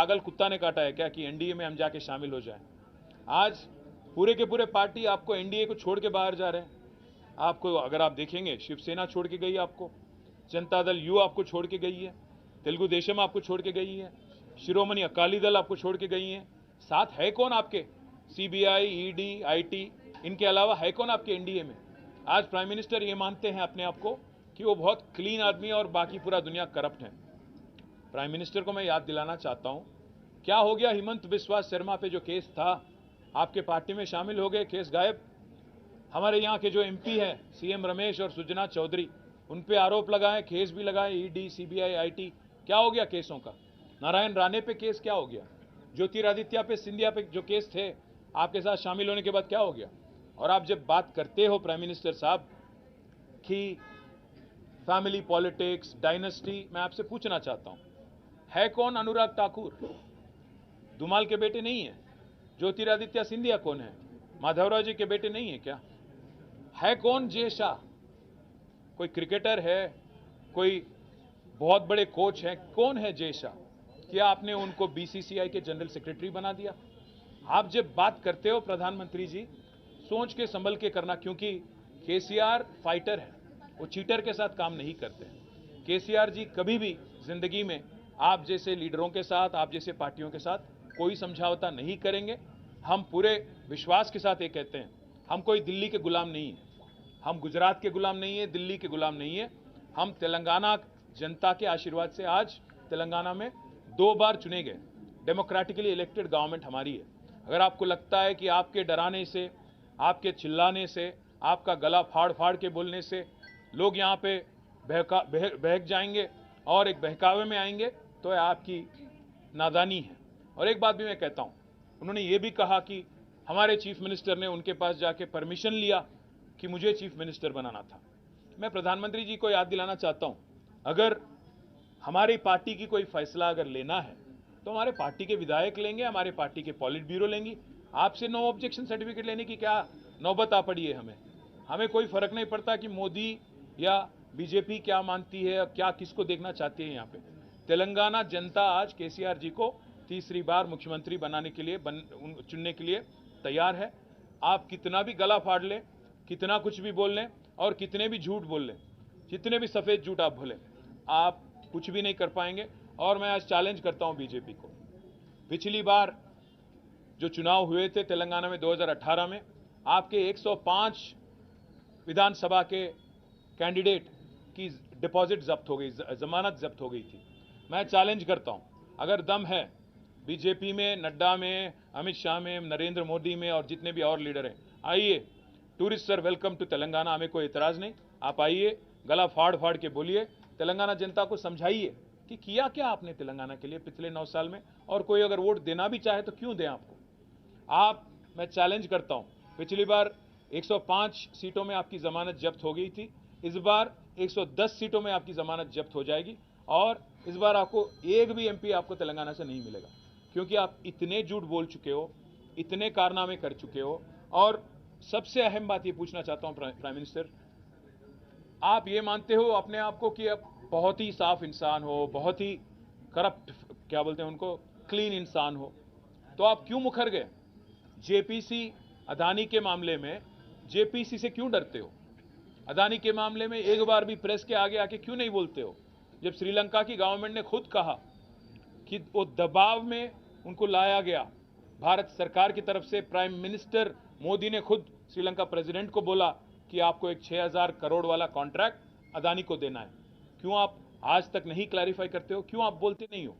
पागल कुत्ता ने काटा है क्या कि एनडीए में हम जाके शामिल हो जाएं? आज पूरे के पूरे पार्टी आपको एनडीए को छोड़ के बाहर जा रहे हैं। आपको अगर आप देखेंगे, शिवसेना छोड़ के गई आपको, जनता दल यू आपको छोड़ के गई है, तेलुगु देशम आपको छोड़ के गई है, शिरोमणि अकाली दल आपको छोड़ के गई है। साथ है कौन आपके? सीबीआई, ईडी, आईटी, इनके अलावा है कौन आपके एनडीए में? आज प्राइम मिनिस्टर ये मानते हैं अपने आप को कि वो बहुत क्लीन आदमी है और बाकी पूरा दुनिया करप्ट है। प्राइम मिनिस्टर को मैं याद दिलाना चाहता हूं, क्या हो गया हिमंत बिस्वा शर्मा पे जो केस था, आपके पार्टी में शामिल हो गए, केस गायब। हमारे यहाँ के जो एमपी हैं सीएम रमेश और सुजना चौधरी, उन पे आरोप लगाए, केस भी लगाए, ईडी, सीबीआई, आईटी, क्या हो गया केसों का? नारायण राणे पे केस क्या हो गया? ज्योतिरादित्य पे, सिंधिया पे जो केस थे आपके साथ शामिल होने के बाद क्या हो गया? और आप जब बात करते हो प्राइम मिनिस्टर साहब कि फैमिली पॉलिटिक्स, डायनेस्टी, मैं आपसे पूछना चाहता हूं, है कौन अनुराग ठाकुर? धुमाल के बेटे नहीं है? ज्योतिरादित्य सिंधिया कौन है? माधवराव जी के बेटे नहीं है क्या? है कौन जय शाह? कोई क्रिकेटर है? कोई बहुत बड़े कोच हैं? कौन है जय शाह? क्या आपने उनको बीसीसीआई के जनरल सेक्रेटरी बना दिया? आप जब बात करते हो प्रधानमंत्री जी, सोच के संभल के करना, क्योंकि केसीआर फाइटर है, वो चीटर के साथ काम नहीं करते। केसीआर जी कभी भी जिंदगी में आप जैसे लीडरों के साथ, आप जैसे पार्टियों के साथ कोई समझौता नहीं करेंगे। हम पूरे विश्वास के साथ ये कहते हैं, हम कोई दिल्ली के गुलाम नहीं है, हम गुजरात के गुलाम नहीं है, दिल्ली के गुलाम नहीं है। हम तेलंगाना जनता के आशीर्वाद से आज तेलंगाना में 2 बार चुने गए, डेमोक्रेटिकली इलेक्टेड गवर्नमेंट हमारी है। अगर आपको लगता है कि आपके डराने से, आपके चिल्लाने से, आपका गला फाड़ फाड़ के बोलने से लोग यहाँ पे बहक जाएंगे और एक बहकावे में आएंगे, तो आपकी नादानी है। और एक बात भी मैं कहता हूं, उन्होंने ये भी कहा कि हमारे चीफ मिनिस्टर ने उनके पास जाके परमिशन लिया कि मुझे चीफ मिनिस्टर बनाना था। मैं प्रधानमंत्री जी को याद दिलाना चाहता हूं, अगर हमारी पार्टी की कोई फैसला अगर लेना है तो हमारे पार्टी के विधायक लेंगे, हमारे पार्टी के पॉलिट ब्यूरो लेंगी। आपसे नो ऑब्जेक्शन सर्टिफिकेट लेने की क्या नौबत आ पड़ी है? हमें कोई फर्क नहीं पड़ता कि मोदी या बीजेपी क्या मानती है, क्या किसको देखना चाहती है। यहाँ पे तेलंगाना जनता आज केसीआर जी को तीसरी बार मुख्यमंत्री बनाने के लिए, चुनने के लिए तैयार है। आप कितना भी गला फाड़ लें, कितना कुछ भी बोल लें और कितने भी झूठ बोल लें, जितने भी सफेद झूठ आप बोलें, आप कुछ भी नहीं कर पाएंगे। और मैं आज चैलेंज करता हूं बीजेपी को, पिछली बार जो चुनाव हुए थे तेलंगाना में 2018 में, आपके 105 विधानसभा के कैंडिडेट की डिपॉजिट जब्त हो गई, जमानत जब्त हो गई थी। मैं चैलेंज करता हूं, अगर दम है बीजेपी में, नड्डा में, अमित शाह में, नरेंद्र मोदी में और जितने भी और लीडर हैं, आइए, tourist sir welcome to Telangana, हमें कोई इतराज नहीं। आप आइए, गला फाड़ फाड़ के बोलिए, तेलंगाना जनता को समझाइए कि किया क्या आपने तेलंगाना के लिए पिछले 9 साल में, और कोई अगर वोट देना भी चाहे तो क्यों दें आपको। मैं चैलेंज करता हूं, पिछली बार 105 सीटों में आपकी जमानत जब्त हो गई थी, इस बार 110 सीटों में आपकी जमानत जब्त हो जाएगी और इस बार आपको एक भी एमपी आपको तेलंगाना से नहीं मिलेगा, क्योंकि आप इतने झूठ बोल चुके हो, इतने कारनामे कर चुके हो। और सबसे अहम बात ये पूछना चाहता हूं प्राइम मिनिस्टर, आप ये मानते हो अपने आप को कि आप बहुत ही साफ इंसान हो, बहुत ही करप्ट, क्या बोलते हैं उनको, क्लीन इंसान हो, तो आप क्यों मुखर गए? जेपीसी अदानी के मामले में जेपीसी से क्यों डरते हो? अदानी के मामले में एक बार भी प्रेस के आगे आके क्यों नहीं बोलते हो? जब श्रीलंका की गवर्नमेंट ने खुद कहा कि वो दबाव में उनको लाया गया, भारत सरकार की तरफ से प्राइम मिनिस्टर मोदी ने खुद श्रीलंका प्रेसिडेंट को बोला कि आपको एक 6000 करोड़ वाला कॉन्ट्रैक्ट अदानी को देना है, क्यों आप आज तक नहीं क्लैरिफाई करते हो? क्यों आप बोलते नहीं हो?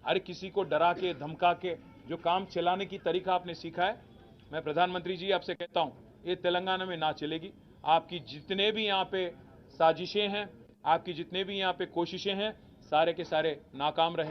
हर किसी को डरा के, धमका के जो काम चलाने की तरीका आपने सीखा है, मैं प्रधानमंत्री जी आपसे कहता हूं, ये तेलंगाना में ना चलेगी। आपकी जितने भी यहाँ पे साजिशें हैं, आपकी जितने भी यहाँ पे कोशिशें हैं, सारे के सारे नाकाम रहेंगे।